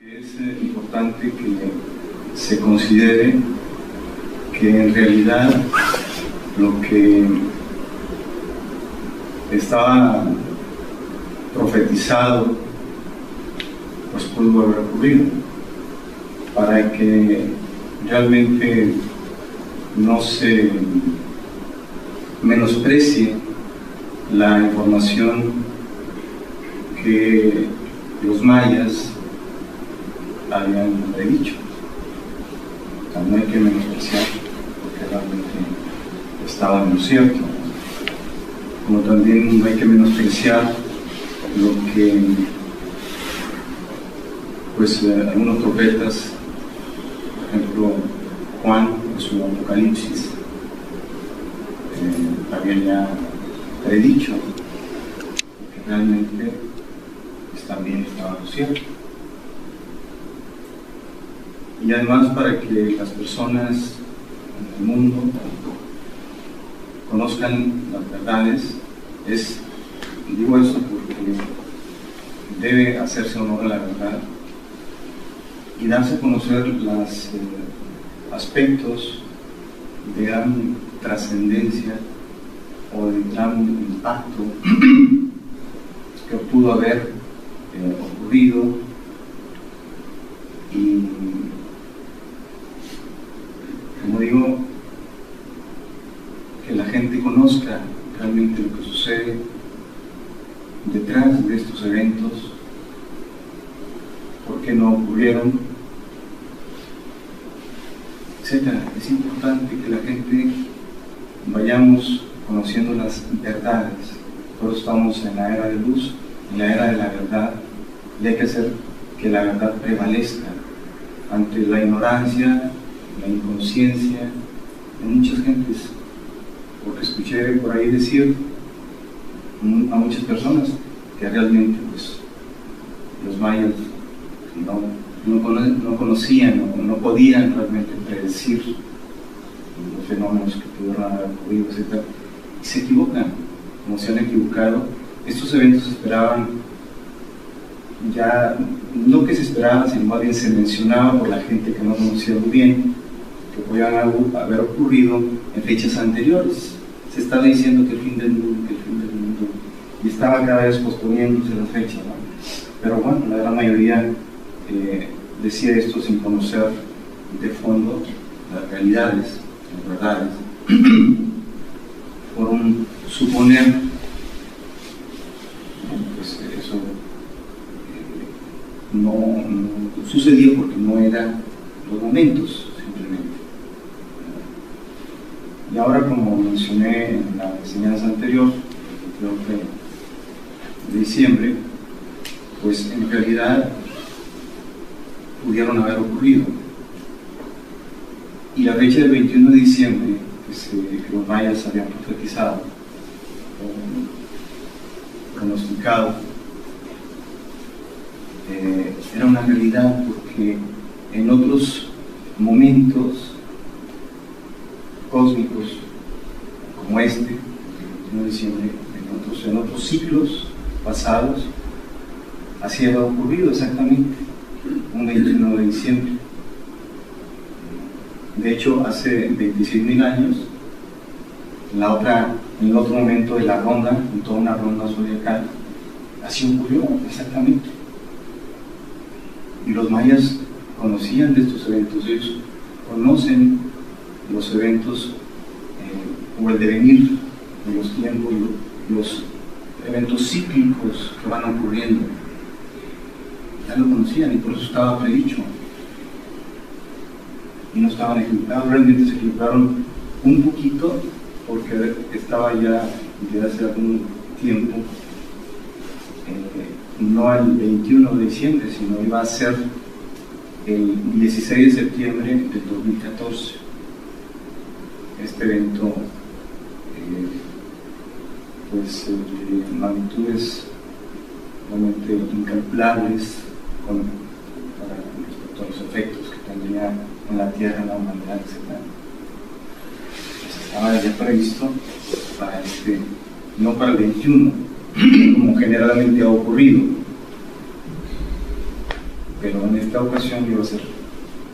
Es importante que se considere que en realidad lo que estaba profetizado pues pudo haber ocurrido, para que realmente no se menosprecie la información que los mayas habían predicho. O sea, no hay que menospreciar, porque realmente estaba en lo cierto. Como también no hay que menospreciar lo que pues algunos profetas, por ejemplo Juan en su Apocalipsis, había ya predicho que realmente también estaba lo cierto. Y además, para que las personas en el mundo conozcan las verdades, digo eso porque debe hacerse honor a la verdad y darse a conocer los aspectos de gran trascendencia o de gran impacto que pudo haber ocurrido, y como digo, que la gente conozca realmente lo que sucede detrás de estos eventos, por qué no ocurrieron, etcétera. Es importante que la gente vayamos conociendo las verdades. Todos estamos en la era de luz, en la era de la verdad, y hay que hacer que la verdad prevalezca ante la ignorancia, la inconsciencia de muchas gentes. Porque escuché por ahí decir a muchas personas que realmente pues los mayas no conocían o no podían realmente predecir los fenómenos que pudieron haber ocurrido, etc. Y se equivocan, como se han equivocado. Estos eventos se esperaban, ya no que se esperaba, sino más bien se mencionaba por la gente que no conocía muy bien, que podían haber ocurrido en fechas anteriores. Se estaba diciendo que el fin del mundo, y estaba cada vez posponiéndose la fecha, ¿no? Pero bueno, la gran mayoría decía esto sin conocer de fondo las realidades, las verdades, por un suponer. Pues eso no sucedió porque no eran los momentos, simplemente. Y ahora, como mencioné en la enseñanza anterior, creo que de diciembre, pues en realidad pudieron haber ocurrido. Y la fecha del 21 de diciembre, que los mayas habían profetizado, pronosticado, era una realidad, porque en otros momentos cósmicos como este, el 21 de diciembre, en otros ciclos pasados, así había ocurrido exactamente un 21 de diciembre. De hecho, hace 26.000 años, en el otro momento de la ronda, en toda una ronda zodiacal, así ocurrió exactamente. Y los mayas conocían de estos eventos, ellos conocen los eventos o el devenir de los tiempos, los eventos cíclicos que van ocurriendo. Ya lo conocían, y por eso estaba predicho. Y no estaban equivocados, realmente se equivocaron un poquito, porque estaba ya desde hace algún tiempo, no el 21 de diciembre, sino iba a ser el 16 de septiembre del 2014. Este evento, pues de magnitudes realmente incalculables respecto a los efectos que tendría en la Tierra, en la humanidad, etc. Pues estaba ya previsto para no para el 21, como generalmente ha ocurrido. pero en esta ocasión iba a ser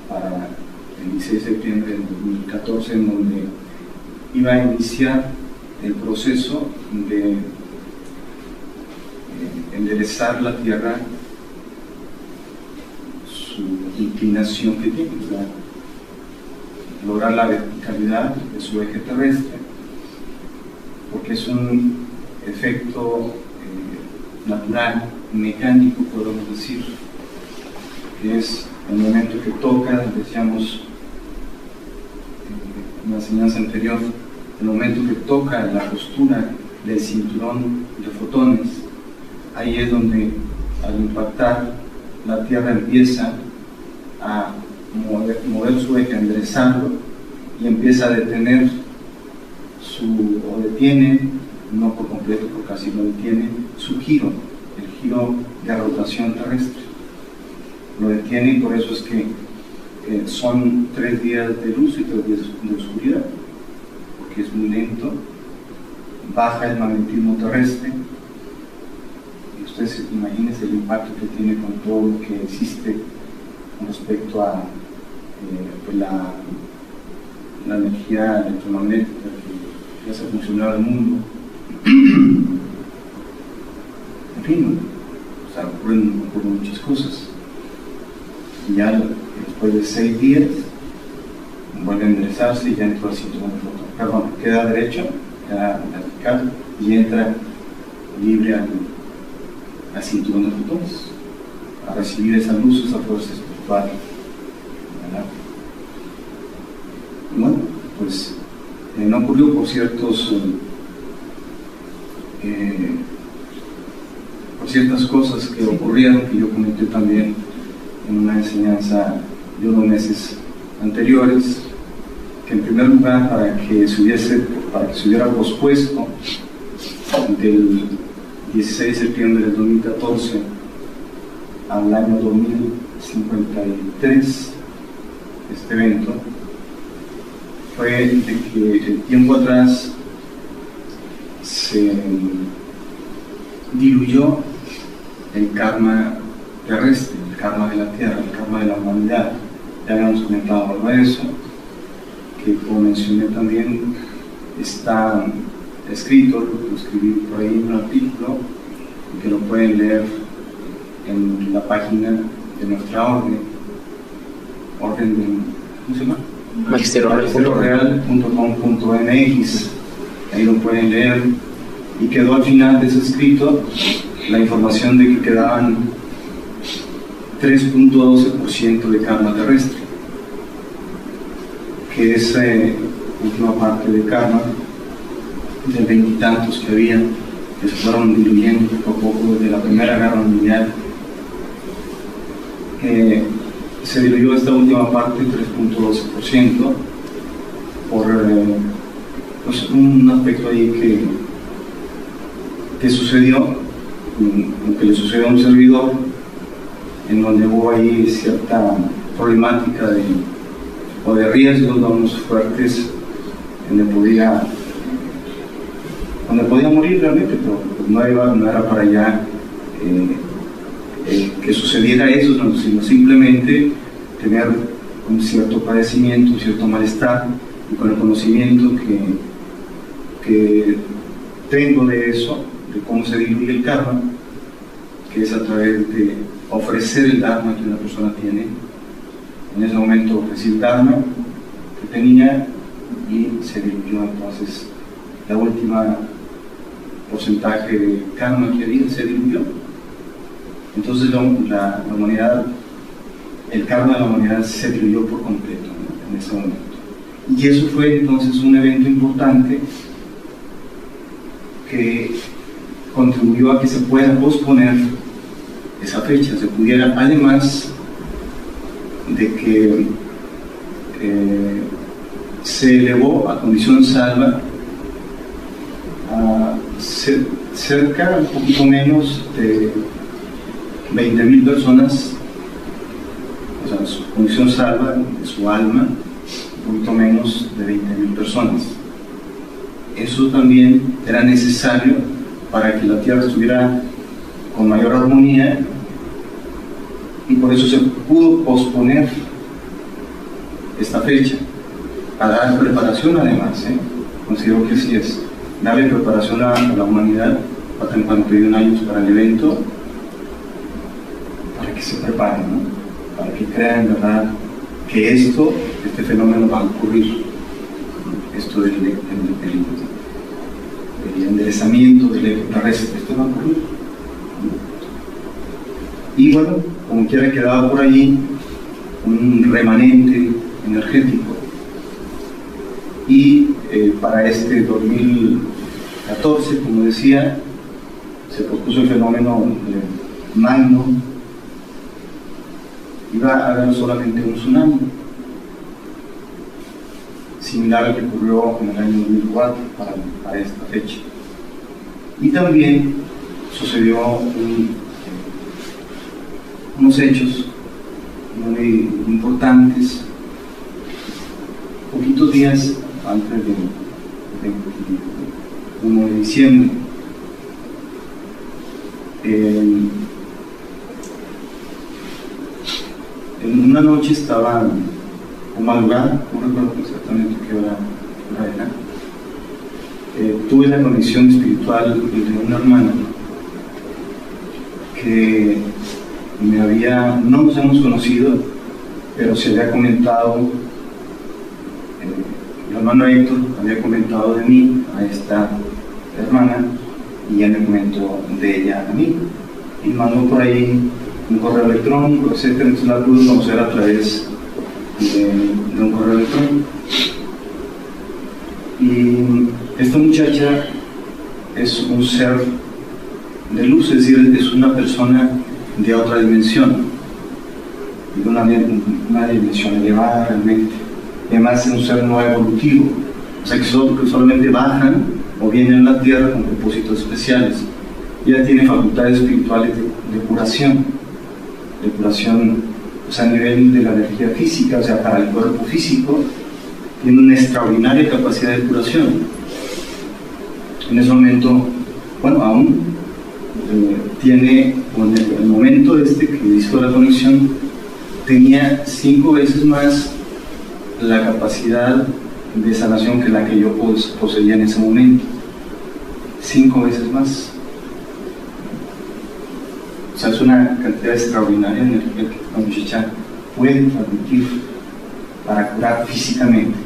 para el 16 de septiembre del 2014, en donde iba a iniciar el proceso de enderezar la Tierra, su inclinación que tiene, o sea, lograr la verticalidad de su eje terrestre, porque es un efecto natural, mecánico, podemos decir, que es el momento que toca, decíamos en la enseñanza anterior, el momento que toca la postura del cinturón de fotones. Ahí es donde, al impactar, la Tierra empieza a mover su eje, a enderezarlo, y empieza a detener o detiene, no por completo, porque casi no detiene, su giro, el giro de rotación terrestre. Lo detiene, y por eso es que son 3 días de luz y 3 días de oscuridad, porque es muy lento, baja el magnetismo terrestre. Ustedes imagínense el impacto que tiene con todo lo que existe con respecto a pues la energía electromagnética que hace funcionar el mundo. En fin, o sea, ocurren muchas cosas. Y ya después de 6 días vuelve a enderezarse y ya entra al cinturón de fotones. Perdón, queda derecho, queda vertical y entra libre al cinturón de fotones a recibir esa luz, esa fuerza espiritual. ¿Verdad? Y bueno, pues no ocurrió por ciertas cosas que ocurrieron, que yo comenté también en una enseñanza de unos meses anteriores, que en primer lugar, para que se hubiera pospuesto del 16 de septiembre del 2014 al año 2053, este evento, fue de que el tiempo atrás se diluyó el karma terrestre, el karma de la Tierra, el karma de la humanidad. Ya habíamos comentado algo de eso, que como mencioné también está escrito, lo escribí por ahí en un artículo, que lo pueden leer en la página de nuestra orden de, ¿cómo se llama? magisterioreal.com.mx. Ahí lo pueden leer, y quedó al final de ese escrito la información de que quedaban 3.12% de karma terrestre, que es última parte de karma de 20 y tantos que había, que se fueron diluyendo poco a poco desde la Primera Guerra Mundial. Se diluyó esta última parte, 3.12%, por pues un aspecto ahí que sucedió, que le sucedió a un servidor, en donde hubo ahí cierta problemática de riesgos, vamos, fuertes, donde podía morir realmente, pero no era para allá que sucediera eso, sino simplemente tener un cierto padecimiento, un cierto malestar, y con el conocimiento que tengo de eso, de cómo se diluye el karma, que es a través de ofrecer el dharma que una persona tiene. En ese momento ofrecí el dharma que tenía y se diluyó. Entonces la última porcentaje de karma que había se diluyó. Entonces la humanidad, el karma de la humanidad se diluyó por completo, ¿no? En ese momento. Y eso fue entonces un evento importante que contribuyó a que se pueda posponer esa fecha, se pudiera, además de que se elevó a condición salva a cerca, un poquito menos de 20.000 personas, o sea, su condición salva de su alma, un poquito menos de 20.000 personas. Eso también era necesario para que la Tierra estuviera con mayor armonía y por eso se pudo posponer esta fecha, a dar preparación además, considero que sí es darle preparación a la humanidad. Faltan 41 años para el evento, para que se preparen, ¿no? Para que crean en verdad que este fenómeno va a ocurrir, esto del enderezamiento del extraterrestre, esto va a ocurrir. Y bueno, como quiera quedaba por allí un remanente energético, y para este 2014, como decía, se propuso el fenómeno magno. Iba a haber solamente un tsunami, similar al que ocurrió en el año 2004 para esta fecha. Y también sucedió unos hechos muy importantes, poquitos días antes del 1 de diciembre. En una noche estaba o madrugada, no recuerdo exactamente qué hora era, tuve la conexión espiritual de una hermana que no nos hemos conocido, pero se había comentado, el hermano Héctor había comentado de mí a esta hermana, y ella me comentó de ella a mí, y mandó por ahí un correo electrónico, etc. Entonces la pude conocer a través de un correo electrónico. Y esta muchacha es un ser de luz, es decir, es una persona de otra dimensión, de una dimensión elevada realmente. Además es un ser no evolutivo, o sea que solamente bajan o vienen a la Tierra con propósitos especiales. Ella tiene facultades espirituales de curación, o sea, a nivel de la energía física, o sea, para el cuerpo físico, tiene una extraordinaria capacidad de curación. En ese momento, bueno, aún tiene, en el momento que hizo la conexión, tenía 5 veces más la capacidad de sanación que la que yo poseía en ese momento. 5 veces más. O sea, es una cantidad extraordinaria de energía que la muchacha puede transmitir para curar físicamente.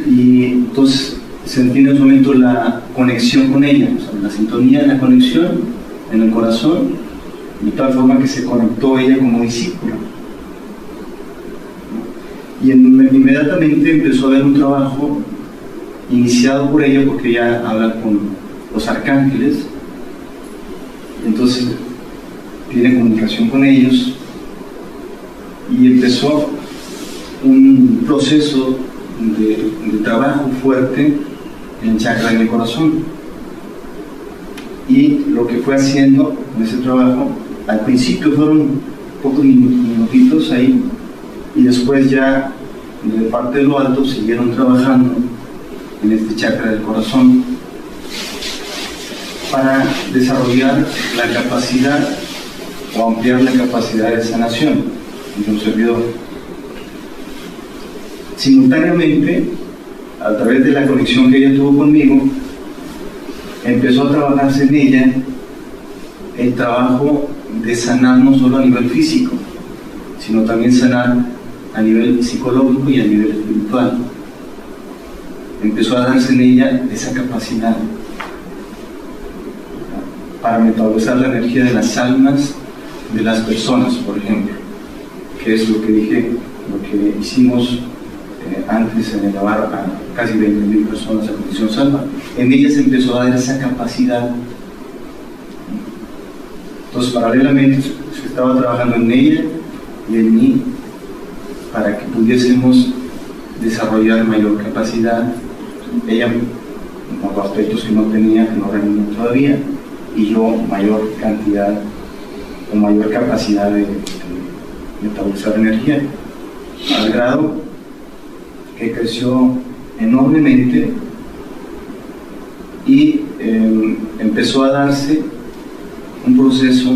Y entonces sentí en ese momento la conexión con ella, o sea, la sintonía de la conexión en el corazón, de tal forma que se conectó ella como discípula. Y inmediatamente empezó a haber un trabajo iniciado por ella, porque ella habla con los arcángeles, entonces tiene comunicación con ellos, y empezó un proceso de trabajo fuerte en el chakra del corazón. Y lo que fue haciendo en ese trabajo, al principio fueron pocos minutitos ahí, y después ya de parte de lo alto siguieron trabajando en este chakra del corazón para desarrollar la capacidad o ampliar la capacidad de sanación de un servidor. Simultáneamente, a través de la conexión que ella tuvo conmigo, empezó a trabajarse en ella el trabajo de sanar no solo a nivel físico, sino también sanar a nivel psicológico y a nivel espiritual. Empezó a darse en ella esa capacidad para metabolizar la energía de las almas de las personas, por ejemplo, que es lo que dije, lo que hicimos antes en elevar a casi 20.000 personas a condición salva. En ella se empezó a dar esa capacidad. Entonces, paralelamente se estaba trabajando en ella y en mí para que pudiésemos desarrollar mayor capacidad. Ella con aspectos que no tenía, que no reunía todavía, y yo mayor cantidad o mayor capacidad de metabolizar energía, al grado que creció enormemente, y empezó a darse un proceso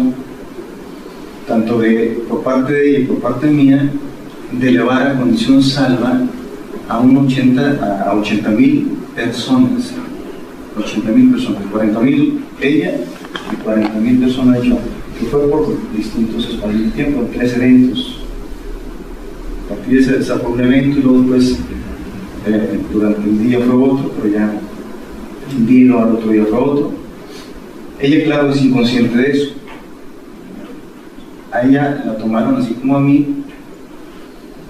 tanto por parte de ella y por parte mía, de elevar a condición salva a 80.000 personas. 80.000 personas, 40.000 ella y 40.000 personas yo, que fue por distintos espacios de tiempo, en 3 eventos. A partir de ese desarrollo un evento y luego después durante el día fue otro, pero ya un día y luego al otro día fue otro. Ella, claro, es inconsciente de eso. A ella la tomaron así como a mí,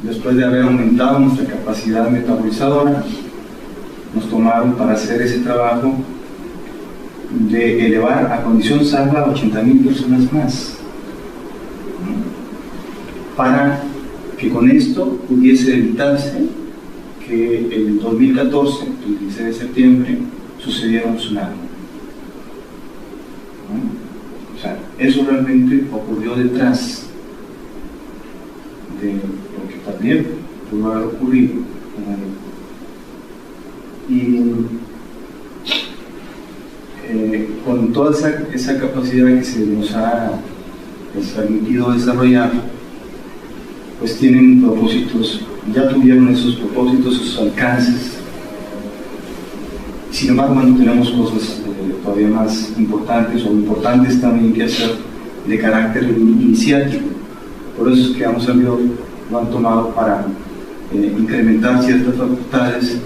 después de haber aumentado nuestra capacidad metabolizadora, nos tomaron para hacer ese trabajo de elevar a condición salva a 80.000 personas más, para que con esto pudiese evitarse que el 2014, el 16 de septiembre, sucediera un tsunami. O sea, eso realmente ocurrió detrás de lo que también pudo haber ocurrido. Y con toda esa capacidad que se nos ha permitido desarrollar, pues tienen propósitos, ya tuvieron esos propósitos, esos alcances. Sin embargo, bueno, tenemos cosas todavía más importantes o importantes también que hacer de carácter iniciático. Por eso es que ambos amigos lo han tomado para incrementar ciertas facultades,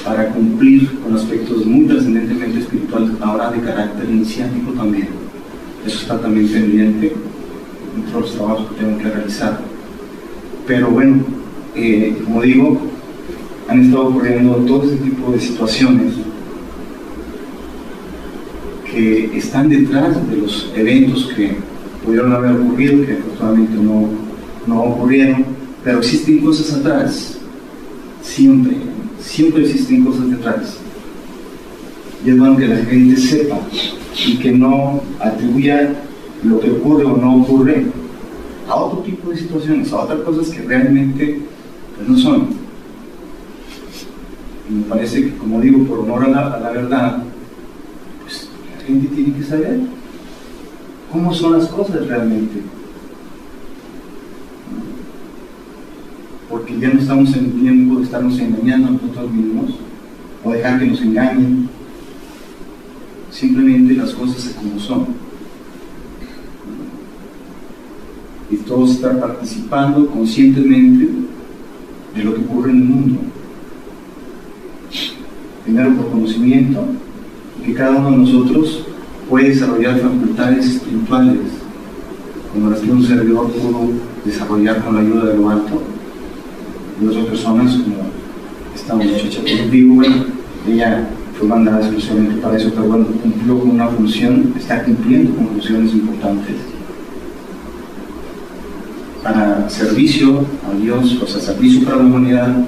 para cumplir con aspectos muy trascendentemente espirituales, ahora de carácter iniciático también. Eso está también pendiente entre los trabajos que tengo que realizar. Pero bueno, como digo, han estado ocurriendo todo este tipo de situaciones que están detrás de los eventos que pudieron haber ocurrido, que afortunadamente no ocurrieron, pero existen cosas atrás, siempre existen cosas detrás. Y es bueno que la gente sepa y que no atribuya lo que ocurre o no ocurre a otro tipo de situaciones, a otras cosas que realmente pues, no son. Y me parece que, como digo, por honor a la verdad, pues la gente tiene que saber cómo son las cosas realmente. Porque ya no estamos en el tiempo de estarnos engañando a nosotros mismos o dejar que nos engañen. Simplemente las cosas como son. Y todos estar participando conscientemente de lo que ocurre en el mundo. Primero por conocimiento, que cada uno de nosotros puede desarrollar facultades espirituales, como las que un servidor pudo desarrollar con la ayuda de lo alto, y otras personas, como esta muchacha que digo, bueno, ella fue mandada exclusivamente para eso, pero bueno, cumplió con una función, está cumpliendo con funciones importantes para servicio a Dios, o sea, servicio para la humanidad,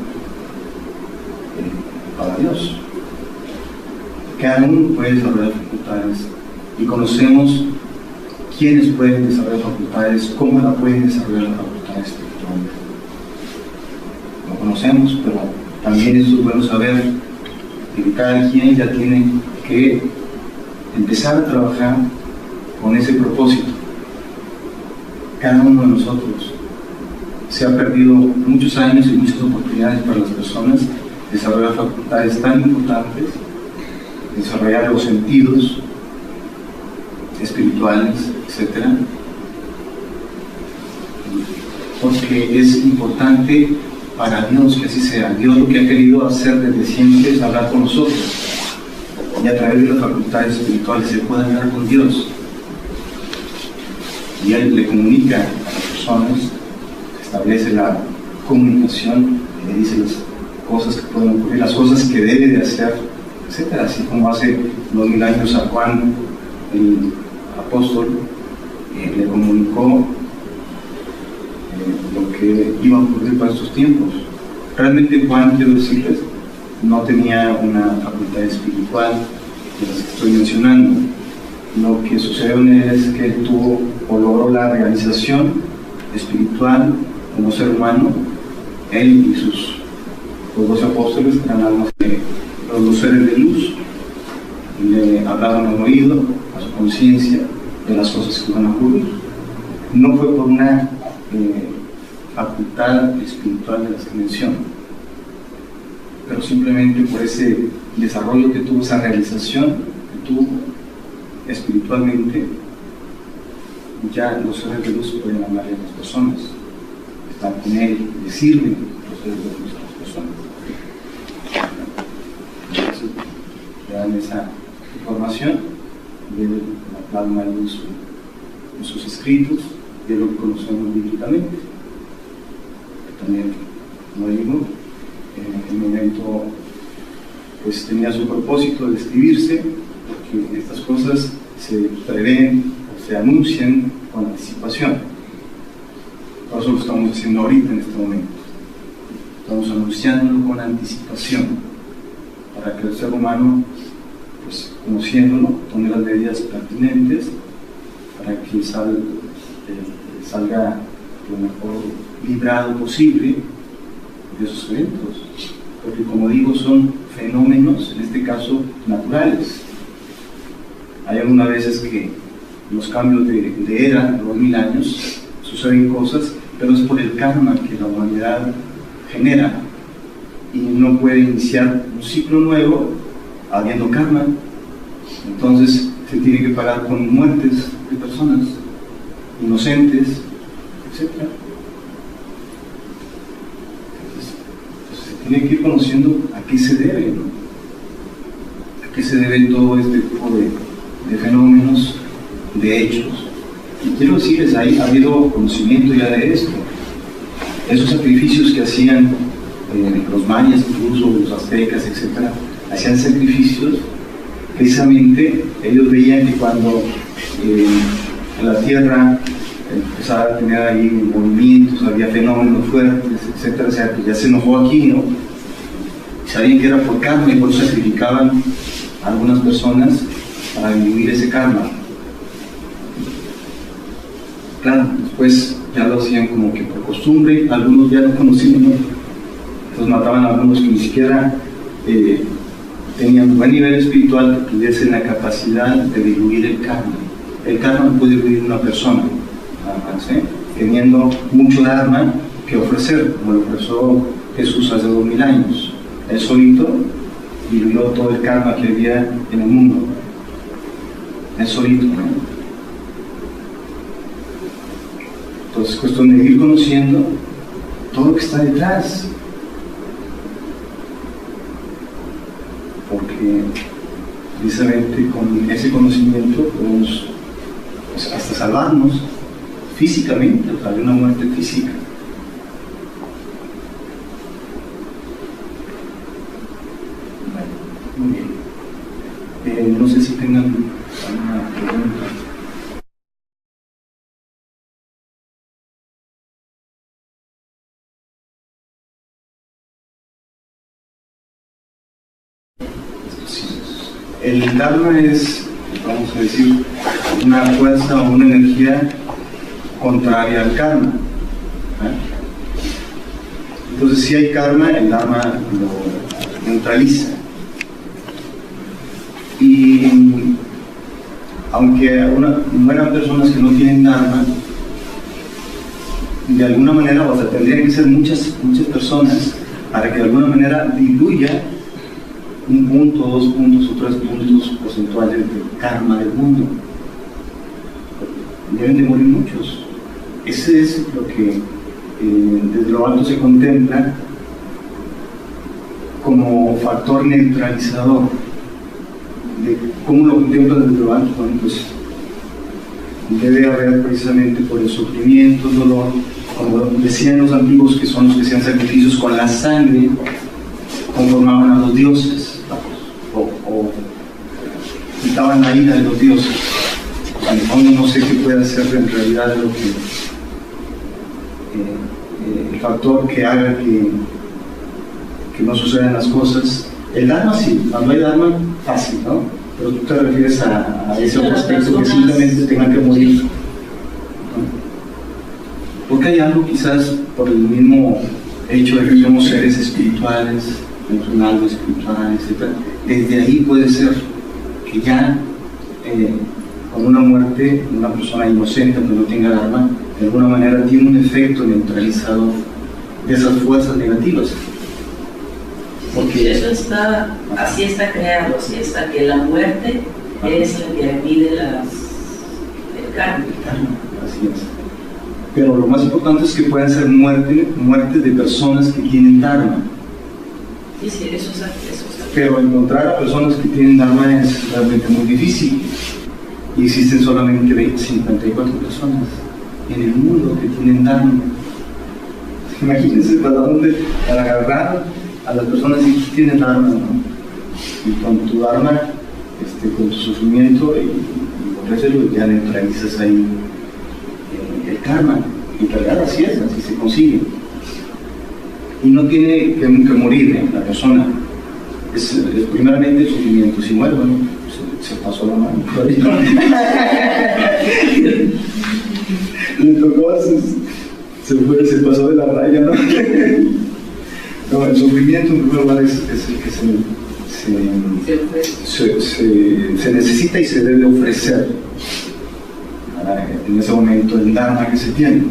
para Dios. Cada uno puede desarrollar facultades y conocemos quiénes pueden desarrollar facultades, cómo la pueden desarrollar las facultades espirituales. Lo conocemos, pero también eso es bueno saber que cada quien ya tiene que empezar a trabajar con ese propósito. Cada uno de nosotros se ha perdido muchos años y muchas oportunidades para las personas desarrollar facultades tan importantes, desarrollar los sentidos espirituales, etc. Porque es importante para Dios que así sea. Dios lo que ha querido hacer desde siempre es hablar con nosotros, y a través de las facultades espirituales se puede hablar con Dios, y Él le comunica a las personas, establece la comunicación, le dice las cosas que pueden ocurrir, las cosas que debe de hacer, etc. Así como hace 2000 años a Juan el apóstol le comunicó lo que iba a ocurrir para estos tiempos. Realmente Juan, quiero decirles, no tenía una facultad espiritual de las que estoy mencionando. Lo que sucedió en él es que él tuvo o logró la realización espiritual como ser humano. Él y sus los 12 apóstoles eran almas de los 2 seres de luz, y le hablaban al oído, a su conciencia, de las cosas que van a ocurrir. no fue por una facultad espiritual de las que menciono, pero simplemente por ese desarrollo que tuvo, esa realización que tuvo espiritualmente. Ya los seres de luz pueden hablarle a las personas, están con él, le sirven los seres de luz a las personas. Entonces, le dan esa información, de la plasma en sus escritos, de lo que conocemos bíblicamente. También, como digo, en el momento pues tenía su propósito de escribirse, porque estas cosas se prevén o se anuncian con anticipación. Por eso lo estamos haciendo ahorita en este momento. Estamos anunciándolo con anticipación, para que el ser humano, pues conociéndolo, tome las medidas pertinentes para que salga lo mejor librado posible de esos eventos. Porque, como digo, son fenómenos, en este caso, naturales. Hay algunas veces que los cambios de era, de 2000 años, suceden cosas, pero es por el karma que la humanidad genera, y no puede iniciar un ciclo nuevo habiendo karma. Entonces se tiene que pagar con muertes de personas inocentes, etc. Entonces se tiene que ir conociendo a qué se debe, ¿no? A qué se debe todo este tipo de fenómenos, de hechos. Y quiero decirles, ha habido conocimiento ya de esto. Esos sacrificios que hacían los mayas, incluso los aztecas, etc., hacían sacrificios. Precisamente ellos veían que cuando la tierra empezaba a tener ahí movimientos, había fenómenos fuertes, etc., o sea, que ya se enojó aquí, ¿no? Y sabían que era por karma, y por eso sacrificaban a algunas personas para diluir ese karma. Claro, después ya lo hacían como que por costumbre, algunos ya lo conocían, ¿no? Entonces mataban a algunos que ni siquiera tenían un buen nivel espiritual, que tuviesen la capacidad de diluir el karma. El karma no puede diluir una persona, ¿sí? Teniendo mucho dharma que ofrecer, como lo ofreció Jesús hace 2000 años. Él solito diluyó todo el karma que había en el mundo. Él solito, ¿no? Entonces es cuestión de ir conociendo todo lo que está detrás, porque precisamente con ese conocimiento podemos, pues, hasta salvarnos físicamente, o sea, de una muerte física. Muy bien. No sé si tengan alguna pregunta. El Dharma es, vamos a decir, una fuerza o una energía contraria al karma. Entonces, si hay karma, el Dharma lo neutraliza. Y aunque mueran personas que no tienen Dharma, de alguna manera, o sea, tendrían que ser muchas personas para que de alguna manera diluya un punto, 2 puntos o 3 puntos porcentuales del karma del mundo. Deben de morir muchos. Ese es lo que desde lo alto se contempla como factor neutralizador. De cómo lo contemplan desde lo alto, bueno, pues debe haber precisamente por el sufrimiento, el dolor, como decían los antiguos, que son los que hacían sacrificios con la sangre, conformaban a los dioses, o quitaban la ira de los dioses. En el fondo no sé qué puede hacer en realidad lo que el factor que haga que no sucedan las cosas. El Dharma sí, cuando hay Dharma, fácil, ¿no? Pero tú te refieres a ese otro aspecto que simplemente tengan que morir. Porque hay algo, quizás por el mismo hecho de que somos seres espirituales, tenemos un algo espiritual, etc. Desde ahí puede ser que ya con una muerte, una persona inocente que no tenga Dharma, de alguna manera tiene un efecto neutralizador de esas fuerzas negativas. Porque eso está, así está creado, así está, que la muerte es la que mide el karma. Así es. Pero lo más importante es que pueden ser muertes de personas que tienen Dharma. Sí, sí, eso es. Pero encontrar a personas que tienen Dharma es realmente muy difícil. Y existen solamente 54 personas en el mundo que tienen Dharma. Imagínense para agarrar a las personas que tienen Dharma, ¿no? Y con tu Dharma, con tu sufrimiento y ofrecerlo, ya neutralizas ahí el karma. En realidad así es, así se consigue. Y no tiene que morir la persona. Es primeramente el sufrimiento. Si muere, bueno, se pasó la mano. Le tocó, se pasó de la raya, ¿no? No, el sufrimiento en primer lugar es el que se necesita y se debe ofrecer en ese momento el Dharma que se tiene.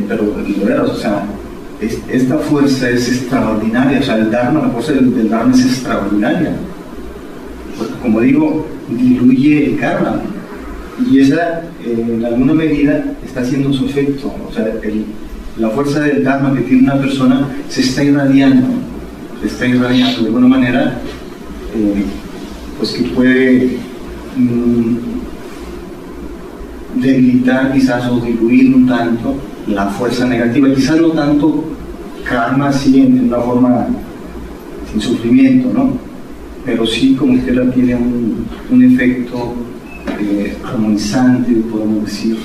Pero de veras, o sea, esta fuerza es extraordinaria, o sea, el Dharma, la fuerza del Dharma es extraordinaria. Porque, como digo, diluye el karma. Y esa, en alguna medida, está haciendo su efecto. O sea, la fuerza del Dharma que tiene una persona se está irradiando. De alguna manera, pues que puede debilitar quizás o diluir un tanto la fuerza negativa. Quizás no tanto karma así en una forma sin sufrimiento, ¿no? Pero sí, como quiera, tiene un efecto armonizante, podemos decir,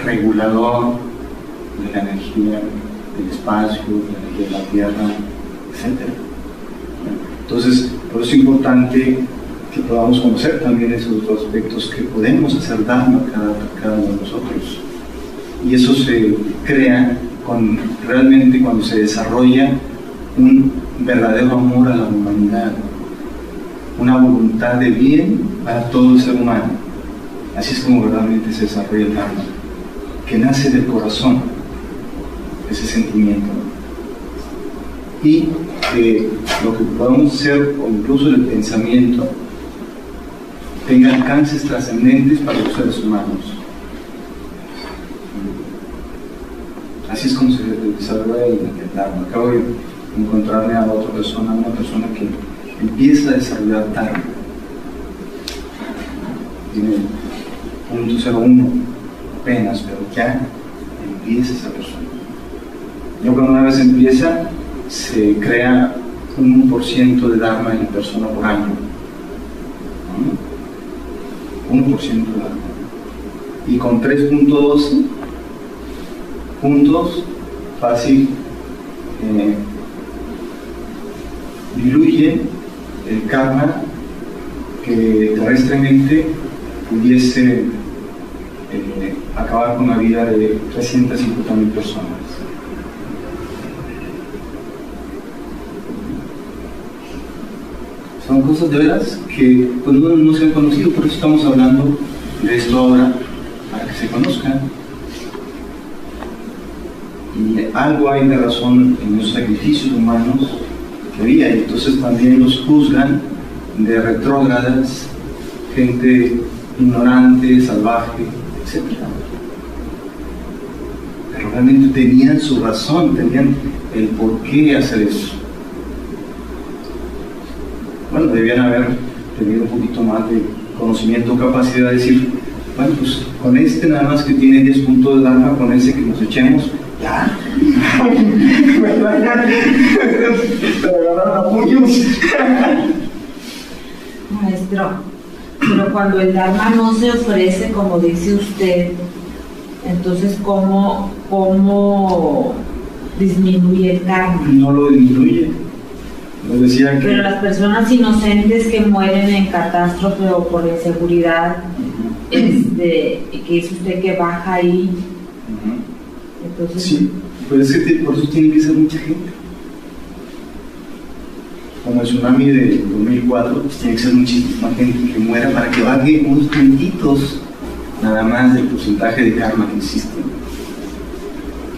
regulador de la energía del espacio, de la energía de la tierra, etc. Entonces, por eso es importante que podamos conocer también esos dos aspectos, que podemos hacer Dharma cada uno de nosotros. Y eso se crea realmente cuando se desarrolla un verdadero amor a la humanidad, una voluntad de bien para todo el ser humano. Así es como verdaderamente se desarrolla el Dharma, que nace del corazón, ese sentimiento. Y lo que podamos hacer, o incluso el pensamiento, tenga alcances trascendentes para los seres humanos. Así es como se desarrolla el Dharma. Acabo de encontrarme a otra persona, una persona que empieza a desarrollar Dharma. Tiene 0.01 apenas, pero ya empieza esa persona. Yo cuando una vez empieza, se crea un 1% de Dharma en la persona por año. 1% de Dharma. Y con 3.12 puntos, fácil, diluye el karma que terrestremente pudiese acabar con la vida de 350.000 personas. Son cosas de veras que pues, no se han conocido, por eso estamos hablando de esto ahora, para que se conozcan. Y algo hay de razón en los sacrificios humanos que había, y entonces también los juzgan de retrógradas, gente ignorante, salvaje, etc. Pero realmente tenían su razón, tenían el por qué hacer eso. Bueno, debían haber tenido un poquito más de conocimiento o capacidad de decir, bueno, pues con nada más que tiene 10 puntos de Dharma, con ese que nos echemos, ya. Maestro, pero cuando el Dharma no se ofrece, como dice usted, entonces ¿cómo disminuye el karma? No lo disminuye. Nos decían que... Pero las personas inocentes que mueren en catástrofe o por inseguridad, que es usted que baja ahí, entonces... Sí, pues es que por eso tiene que ser mucha gente. como el tsunami de 2004, pues tiene que ser muchísima gente que muera para que baje unos puntitos nada más del porcentaje de karma que existe.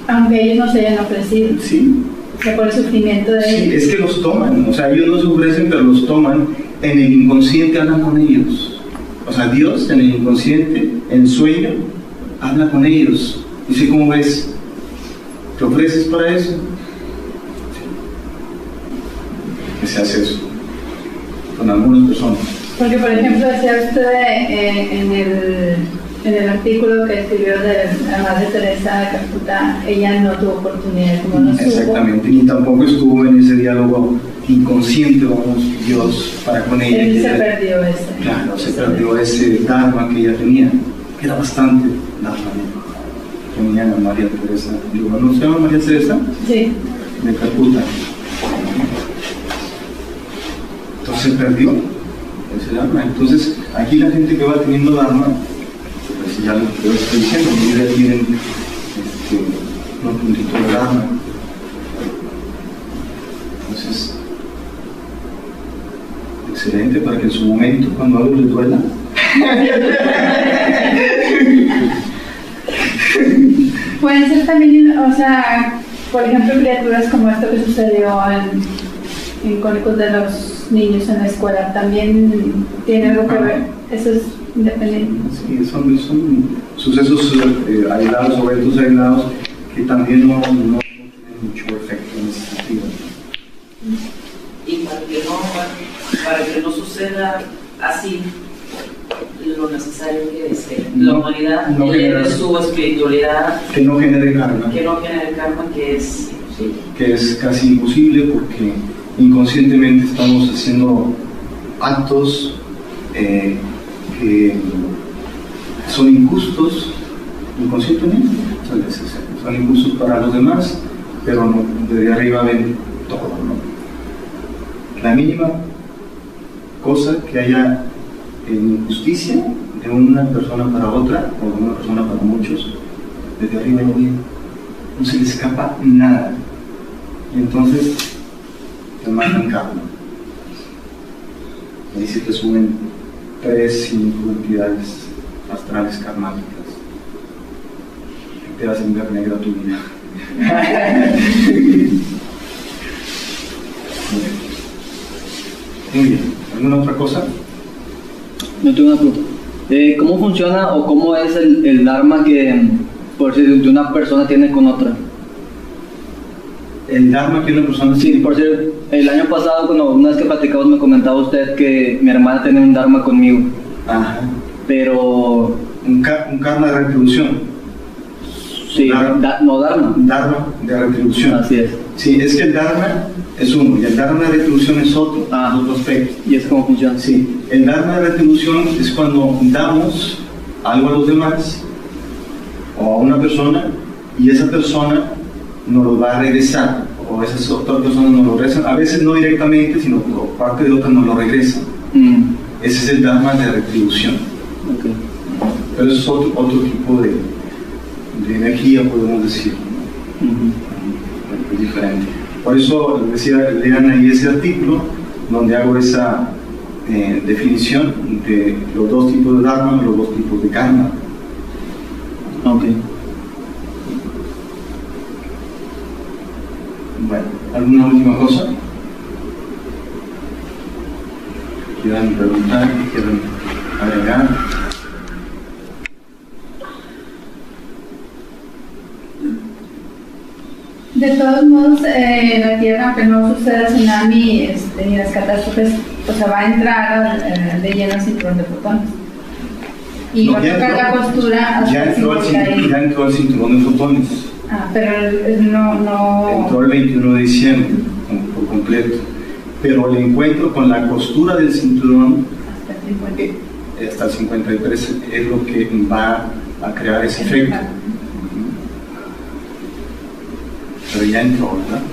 Aunque ellos no se hayan ofrecido. Sí. O sea, por el sufrimiento de ellos. Sí, es que los toman, o sea, ellos no se ofrecen, pero los toman. En el inconsciente hablan con ellos. O sea, Dios en el inconsciente, en sueño, habla con ellos. Dice, ¿cómo ves? ¿Te ofreces para eso? Sí. Que se hace eso con algunas personas. Porque, por ejemplo, decía usted en el artículo que escribió de la Madre Teresa de Calcuta, ella no tuvo oportunidad, como no supo. Exactamente, ni tampoco estuvo en ese diálogo inconsciente, vamos, Dios para con ella. Él se perdió ese. Claro, se perdió ese dharma que ella tenía, que era bastante dharma. Tenía a María Teresa, digo, ¿no se llama María Teresa? Sí. De Calcuta. Entonces se perdió ese dharma. Entonces, aquí la gente que va teniendo dharma, pues ya lo que estoy diciendo, ya tienen unos puntitos de dharma. Entonces, excelente para que en su momento, cuando algo les duela, Pueden ser también, o sea, por ejemplo, criaturas como esto que sucedió en Cónicos de los niños en la escuela, también tiene algo que ver. Eso es independiente. Sí, son sucesos aislados o eventos aislados que también no tienen mucho efecto en ese sentido. Y para que no suceda así, lo necesario que es que la humanidad eleve su espiritualidad, que no genere karma, que es imposible. Que es casi imposible porque inconscientemente estamos haciendo actos que son injustos inconscientemente, muchas veces son injustos para los demás, pero no, desde arriba ven todo, ¿no? La mínima cosa que haya en injusticia de una persona para otra o de una persona para muchos, desde arriba no se le escapa nada, y entonces te mandan karma. Ahí se te suben 3, 5 entidades astrales karmáticas que te hacen ver negra tu vida. Muy bien, ¿alguna otra cosa? Yo tengo una pregunta. ¿Cómo funciona o cómo es el dharma que, por decir, de una persona tiene con otra? El dharma que una persona Sí, tiene. por decir, el año pasado, cuando una vez que platicamos, me comentaba usted que mi hermana tenía un dharma conmigo. Ajá. Pero... Un karma de retribución. Sí, Dharma. no dharma. Dharma de retribución. Así es. Sí, es que el dharma es uno y el dharma de retribución es otro, otro aspecto. ¿Y es cómo funciona? Sí, el dharma de retribución es cuando damos algo a los demás o a una persona y esa persona nos lo va a regresar, o esas otras personas nos lo regresan, a veces no directamente, sino por parte de otras nos lo regresan. Ese es el dharma de retribución. Okay. Pero eso es otro tipo de energía, podemos decir. Es diferente. Por eso decía, lean ahí ese artículo donde hago esa definición de los dos tipos de dharma, los dos tipos de karma. Okay. Bueno, ¿alguna última cosa? ¿Quieran preguntar? ¿Quieran agregar? De todos modos, la Tierra, aunque no suceda tsunami y las catástrofes, o sea, va a entrar de lleno al cinturón de fotones. Y No, va a tocar la costura hasta ya entró al cinturón de fotones. Pero no... Entró el 21 de diciembre por completo. Pero el encuentro con la costura del cinturón hasta el 53 es lo que va a crear ese efecto. Pero ya entró, ¿verdad?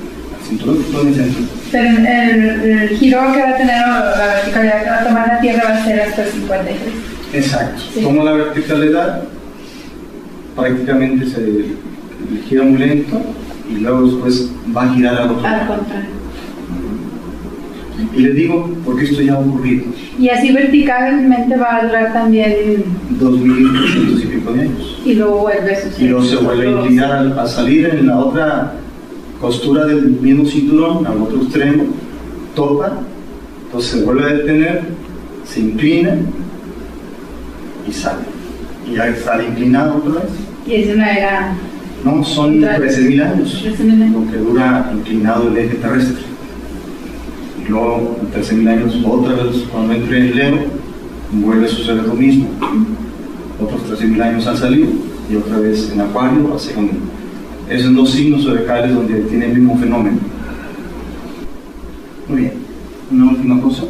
El cinturón de fotones ya entró. Pero el giro que va a tener, o la verticalidad que va a tomar la Tierra va a ser hasta el 53. Exacto. Sí. Toma la verticalidad, prácticamente se gira muy lento y luego después va a girar al otro lado. Al contrario. Y les digo, porque esto ya ha ocurrido. Y así verticalmente va a durar también 2.200 y pico de años. y luego vuelve a suceder. Y luego se vuelve a inclinar a salir en la otra costura del mismo cinturón, al otro extremo, topa, entonces se vuelve a detener, se inclina y sale. Y ya sale inclinado otra vez. Y es una era. No, son 13.000 años 13.000 años. lo que dura inclinado el eje terrestre. Y luego, en 13.000 años, otra vez, cuando entre en Leo, vuelve a suceder lo mismo. Otros 13.000 años han salido, y otra vez en Acuario, hace un. Esos dos signos zodiacales donde tiene el mismo fenómeno. Muy bien. Una última cosa.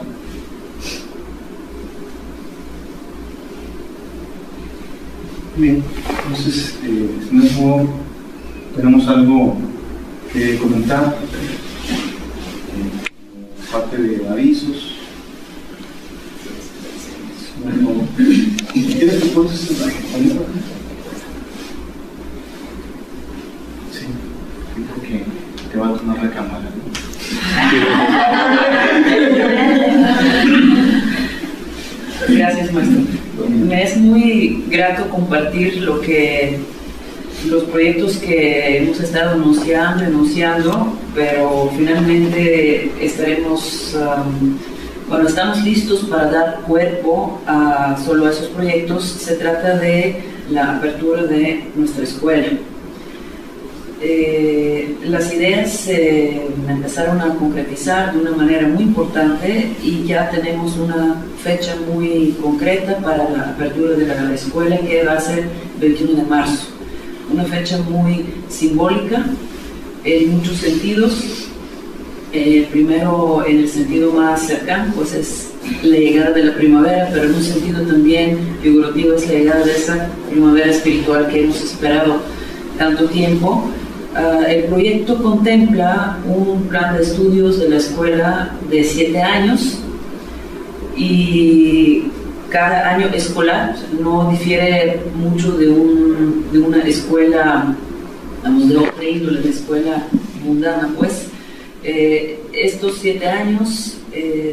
Bien, entonces, si no tenemos algo que comentar, parte de avisos. Bueno, ¿quieres que puedes sí, porque te va a tomar la cámara, ¿no? Gracias, maestro. Me es muy grato compartir los proyectos que hemos estado anunciando, pero finalmente estamos listos para dar cuerpo a solo esos proyectos. Se trata de la apertura de nuestra escuela. Las ideas se empezaron a concretizar de una manera muy importante y ya tenemos una fecha muy concreta para la apertura de la escuela, que va a ser 21 de marzo. Una fecha muy simbólica en muchos sentidos. Primero, en el sentido más cercano, pues es la llegada de la primavera, pero en un sentido también figurativo es la llegada de esa primavera espiritual que hemos esperado tanto tiempo. El proyecto contempla un plan de estudios de la escuela de 7 años y cada año escolar no difiere mucho de una escuela, vamos, de otra índole, de escuela mundana, pues. Estos 7 años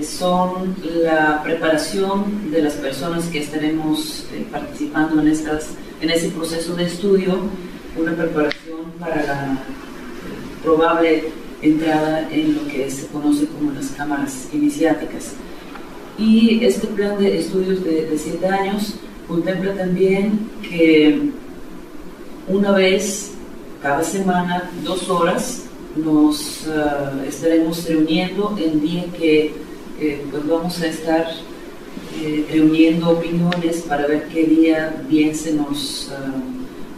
son la preparación de las personas que estaremos participando en ese proceso de estudio, una preparación para la probable entrada en lo que se conoce como las cámaras iniciáticas. Y este plan de estudios de 7 años contempla también que una vez cada semana, 2 horas, nos estaremos reuniendo en día que pues vamos a estar reuniendo opiniones para ver qué día bien se nos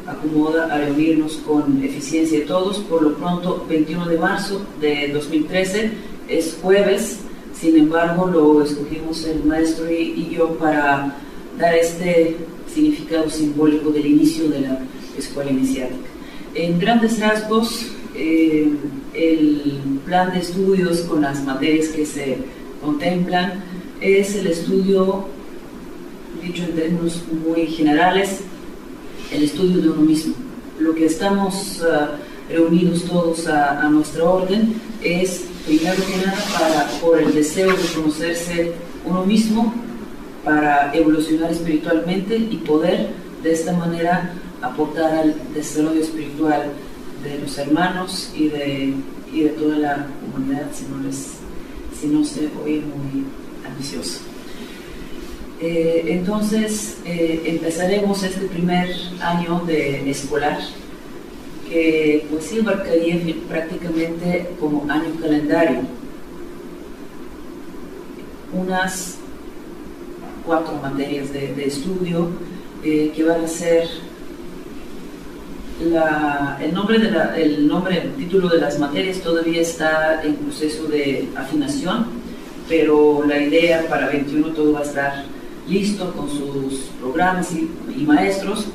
acomoda a reunirnos con eficiencia todos. Por lo pronto, 21 de marzo de 2013 es jueves, sin embargo lo escogimos el maestro y yo para dar este significado simbólico del inicio de la escuela iniciática. En grandes rasgos, el plan de estudios con las materias que se contemplan es el estudio, dicho en términos muy generales, el estudio de uno mismo. Lo que estamos reunidos todos a nuestra orden es, primero que nada, por el deseo de conocerse uno mismo, para evolucionar espiritualmente y poder de esta manera aportar al desarrollo espiritual de los hermanos y de toda la comunidad, si no se oye muy ambicioso. Entonces empezaremos este primer año de escolar, que pues sí abarcaría prácticamente como año calendario unas 4 materias de estudio que van a ser el título de las materias todavía está en proceso de afinación, pero la idea para 21 todo va a estar listo con sus programas y maestros.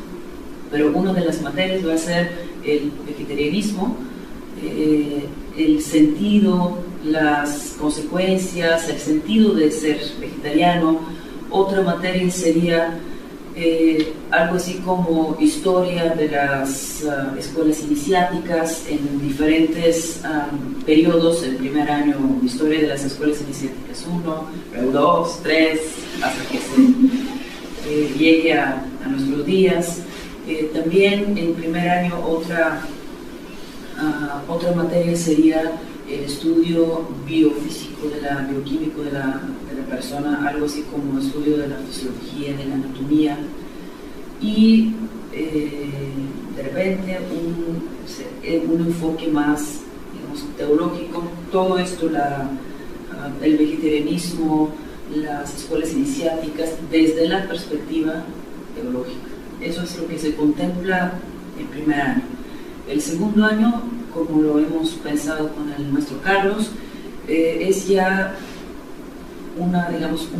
Pero una de las materias va a ser el vegetarianismo, el sentido, las consecuencias, el sentido de ser vegetariano. Otra materia sería algo así como historia de las escuelas iniciáticas en diferentes periodos. El primer año, historia de las escuelas iniciáticas 1, luego 2, 3, hasta que se llegue a nuestros días. También en primer año otra materia sería el estudio biofísico, bioquímico de la persona, algo así como estudio de la fisiología, de la anatomía, y de repente un enfoque más, digamos, teológico. Todo esto, el vegetarianismo, las escuelas iniciáticas, desde la perspectiva teológica. Eso es lo que se contempla en primer año. El segundo año, como lo hemos pensado con el maestro Carlos, es ya una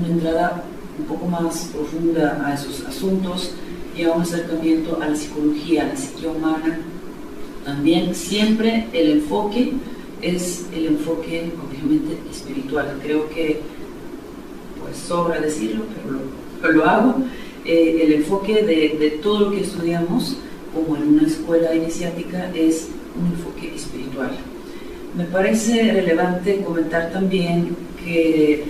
entrada un poco más profunda a esos asuntos, y a un acercamiento a la psicología, a la psique humana. También siempre el enfoque es el enfoque obviamente espiritual. Creo que pues sobra decirlo, pero lo hago. El enfoque de todo lo que estudiamos, como en una escuela iniciática, es un enfoque espiritual. Me parece relevante comentar también que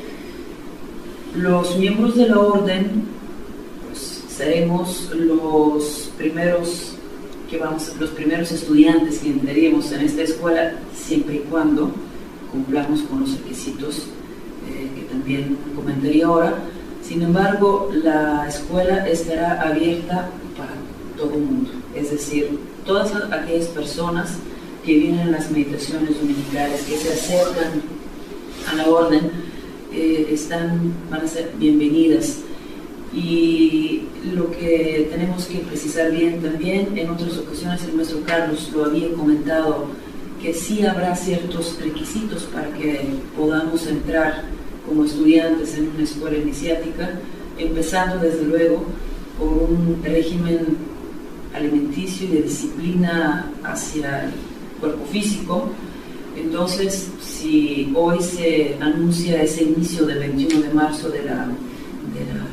los miembros de la orden, pues, seremos los primeros estudiantes que entraríamos en esta escuela, siempre y cuando cumplamos con los requisitos que también comentaría ahora. Sin embargo, la escuela estará abierta para todo el mundo, es decir, todas aquellas personas que vienen a las meditaciones dominicales, que se acercan a la orden, van a ser bienvenidas. Y lo que tenemos que precisar bien también, en otras ocasiones el maestro Carlos lo había comentado, que sí habrá ciertos requisitos para que podamos entrar como estudiantes en una escuela iniciática, empezando desde luego por un régimen alimenticio y de disciplina hacia el cuerpo físico. Entonces, si hoy se anuncia ese inicio del 21 de marzo de la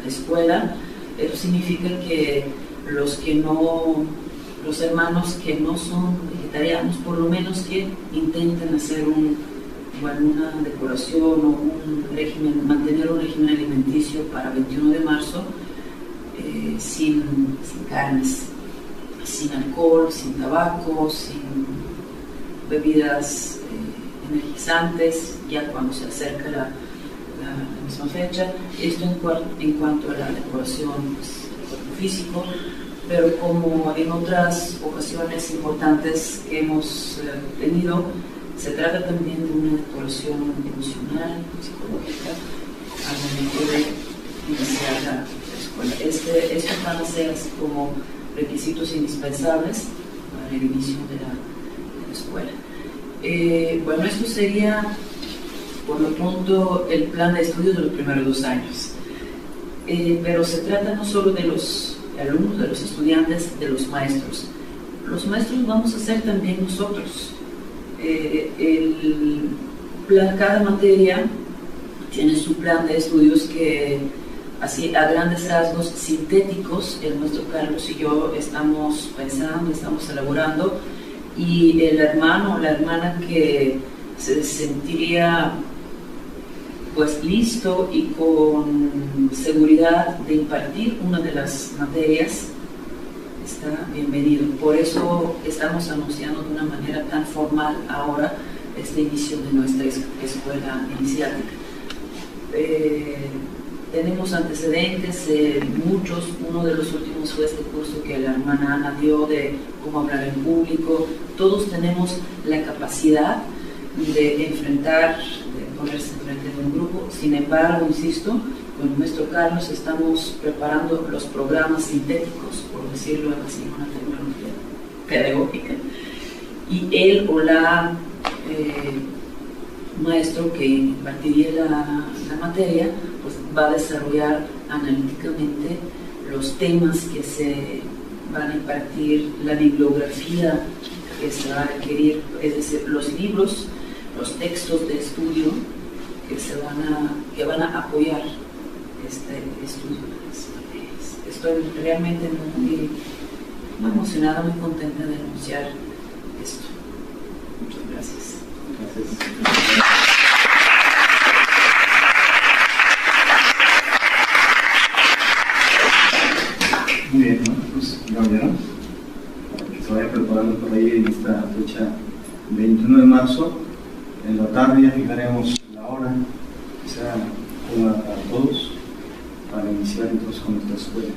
escuela, eso significa que los hermanos que no son vegetarianos, por lo menos que intenten hacer una decoración o mantener un régimen alimenticio para 21 de marzo, sin carnes, sin alcohol, sin tabaco, sin bebidas energizantes, ya cuando se acerca la misma fecha. Esto en cuanto a la decoración, pues, del cuerpo físico, pero como en otras ocasiones importantes que hemos tenido, se trata también de una decoración emocional, psicológica, al momento de iniciar la escuela. Estos van a ser así como requisitos indispensables para el inicio de la escuela. Bueno, esto sería por lo pronto el plan de estudios de los primeros 2 años. Pero se trata no solo de los alumnos, de los estudiantes, de los maestros. Los maestros vamos a ser también nosotros. Cada materia tiene su plan de estudios que, así a grandes rasgos sintéticos, el maestro Carlos y yo estamos pensando, estamos elaborando, y el hermano o la hermana que se sentiría pues listo y con seguridad de impartir una de las materias está bienvenido. Por eso estamos anunciando de una manera tan formal ahora este inicio de nuestra escuela iniciática. Tenemos antecedentes, muchos. Uno de los últimos fue este curso que la hermana Ana dio de cómo hablar en público. Todos tenemos la capacidad de enfrentar, de ponerse enfrente de un grupo. Sin embargo, insisto, con el maestro Carlos estamos preparando los programas sintéticos, por decirlo así, una tecnología pedagógica, y él o la maestro que impartiría la materia, pues va a desarrollar analíticamente los temas que se van a impartir, la bibliografía que se va a requerir, es decir, los libros, los textos de estudio que van a apoyar este estudio. Es estoy realmente muy emocionada, muy contenta de anunciar esto. Muchas gracias. Muy bien, ¿no? Pues ya vieron, para que se vaya preparando por ahí en esta fecha 21 de marzo. En la tarde ya fijaremos la hora, que sea cómoda para todos, para iniciar entonces con nuestra escuela.